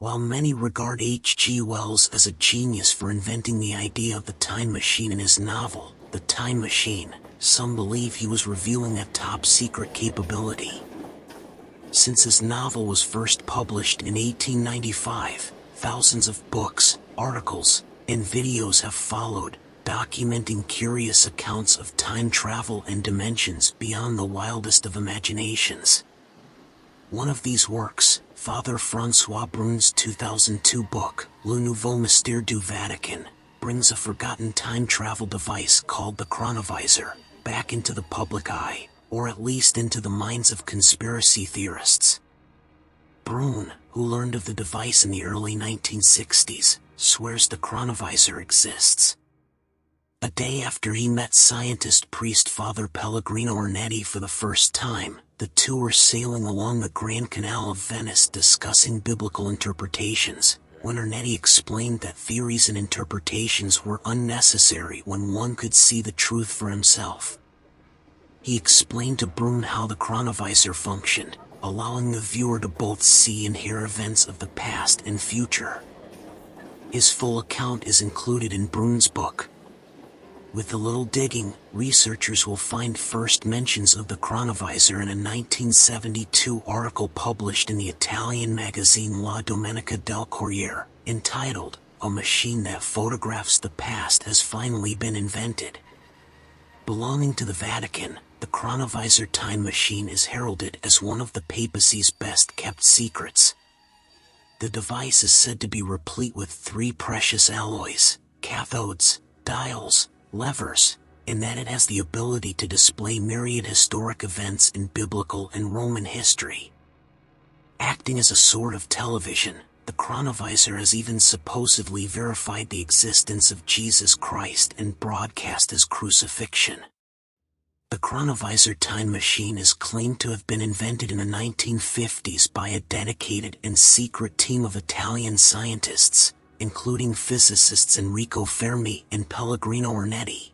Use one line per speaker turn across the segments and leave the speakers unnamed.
While many regard H.G. Wells as a genius for inventing the idea of the time machine in his novel, The Time Machine, some believe he was revealing a top-secret capability. Since his novel was first published in 1895, thousands of books, articles, and videos have followed, documenting curious accounts of time travel and dimensions beyond the wildest of imaginations. One of these works, Father Francois Braun's 2002 book, Le Nouveau Mystère du Vatican, brings a forgotten time travel device called the Chronovisor back into the public eye, or at least into the minds of conspiracy theorists. Braun, who learned of the device in the early 1960s, swears the Chronovisor exists. A day after he met scientist priest Father Pellegrino Ernetti for the first time, the two were sailing along the Grand Canal of Venice discussing biblical interpretations, when Ernetti explained that theories and interpretations were unnecessary when one could see the truth for himself. He explained to Braun how the Chronovisor functioned, allowing the viewer to both see and hear events of the past and future. His full account is included in Braun's book. With a little digging, researchers will find first mentions of the Chronovisor in a 1972 article published in the Italian magazine La Domenica del Corriere, entitled, "A Machine That Photographs the Past Has Finally Been Invented." Belonging to the Vatican, the Chronovisor time machine is heralded as one of the papacy's best-kept secrets. The device is said to be replete with three precious alloys, cathodes, dials, levers, and that it has the ability to display myriad historic events in biblical and Roman history. Acting as a sort of television, the Chronovisor has even supposedly verified the existence of Jesus Christ and broadcast his crucifixion. The Chronovisor time machine is claimed to have been invented in the 1950s by a dedicated and secret team of Italian scientists, including physicists Enrico Fermi and Pellegrino Ernetti.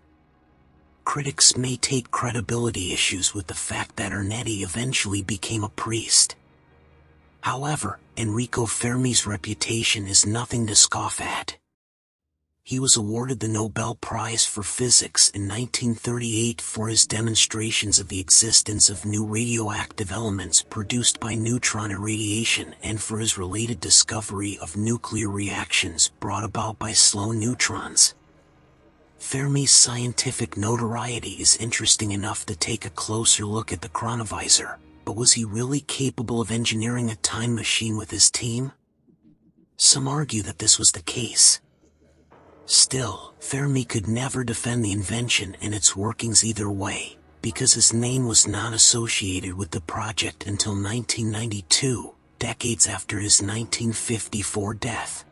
Critics may take credibility issues with the fact that Ernetti eventually became a priest. However, Enrico Fermi's reputation is nothing to scoff at. He was awarded the Nobel Prize for Physics in 1938 for his demonstrations of the existence of new radioactive elements produced by neutron irradiation and for his related discovery of nuclear reactions brought about by slow neutrons. Fermi's scientific notoriety is interesting enough to take a closer look at the Chronovisor, but was he really capable of engineering a time machine with his team? Some argue that this was the case. Still, Fermi could never defend the invention and its workings either way, because his name was not associated with the project until 1992, decades after his 1954 death.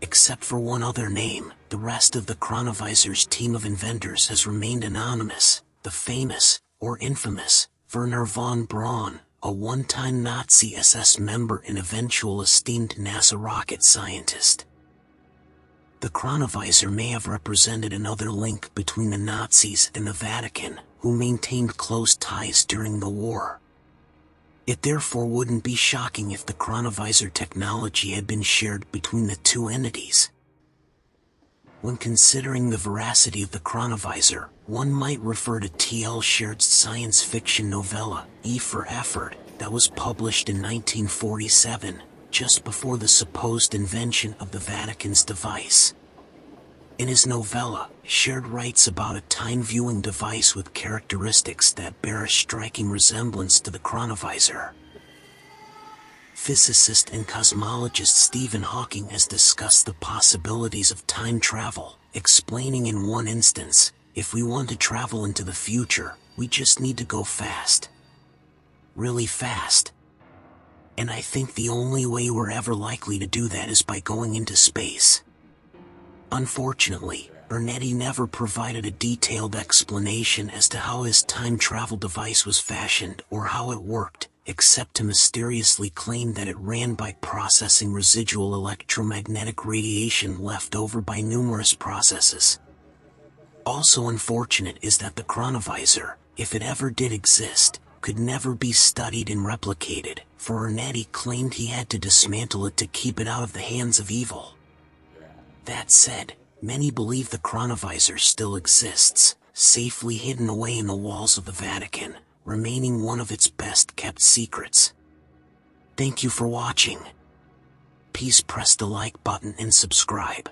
Except for one other name, the rest of the Chronovisor's team of inventors has remained anonymous, the famous, or infamous, Wernher von Braun, a one-time Nazi SS member and eventual esteemed NASA rocket scientist. The Chronovisor may have represented another link between the Nazis and the Vatican, who maintained close ties during the war. It therefore wouldn't be shocking if the Chronovisor technology had been shared between the two entities. When considering the veracity of the Chronovisor, one might refer to T.L. Sheridan's science fiction novella, E for Effort, that was published in 1947, just before the supposed invention of the Vatican's device. In his novella, Sheridan writes about a time-viewing device with characteristics that bear a striking resemblance to the Chronovisor. Physicist and cosmologist Stephen Hawking has discussed the possibilities of time travel, explaining in one instance, if we want to travel into the future, we just need to go fast. Really fast. And I think the only way we're ever likely to do that is by going into space. Unfortunately, Ernetti never provided a detailed explanation as to how his time travel device was fashioned or how it worked, except to mysteriously claim that it ran by processing residual electromagnetic radiation left over by numerous processes. Also unfortunate is that the Chronovisor, if it ever did exist, could never be studied and replicated, for Ernetti claimed he had to dismantle it to keep it out of the hands of evil. That said, many believe the Chronovisor still exists, safely hidden away in the walls of the Vatican, remaining one of its best-kept secrets. Thank you for watching. Please press the like button and subscribe.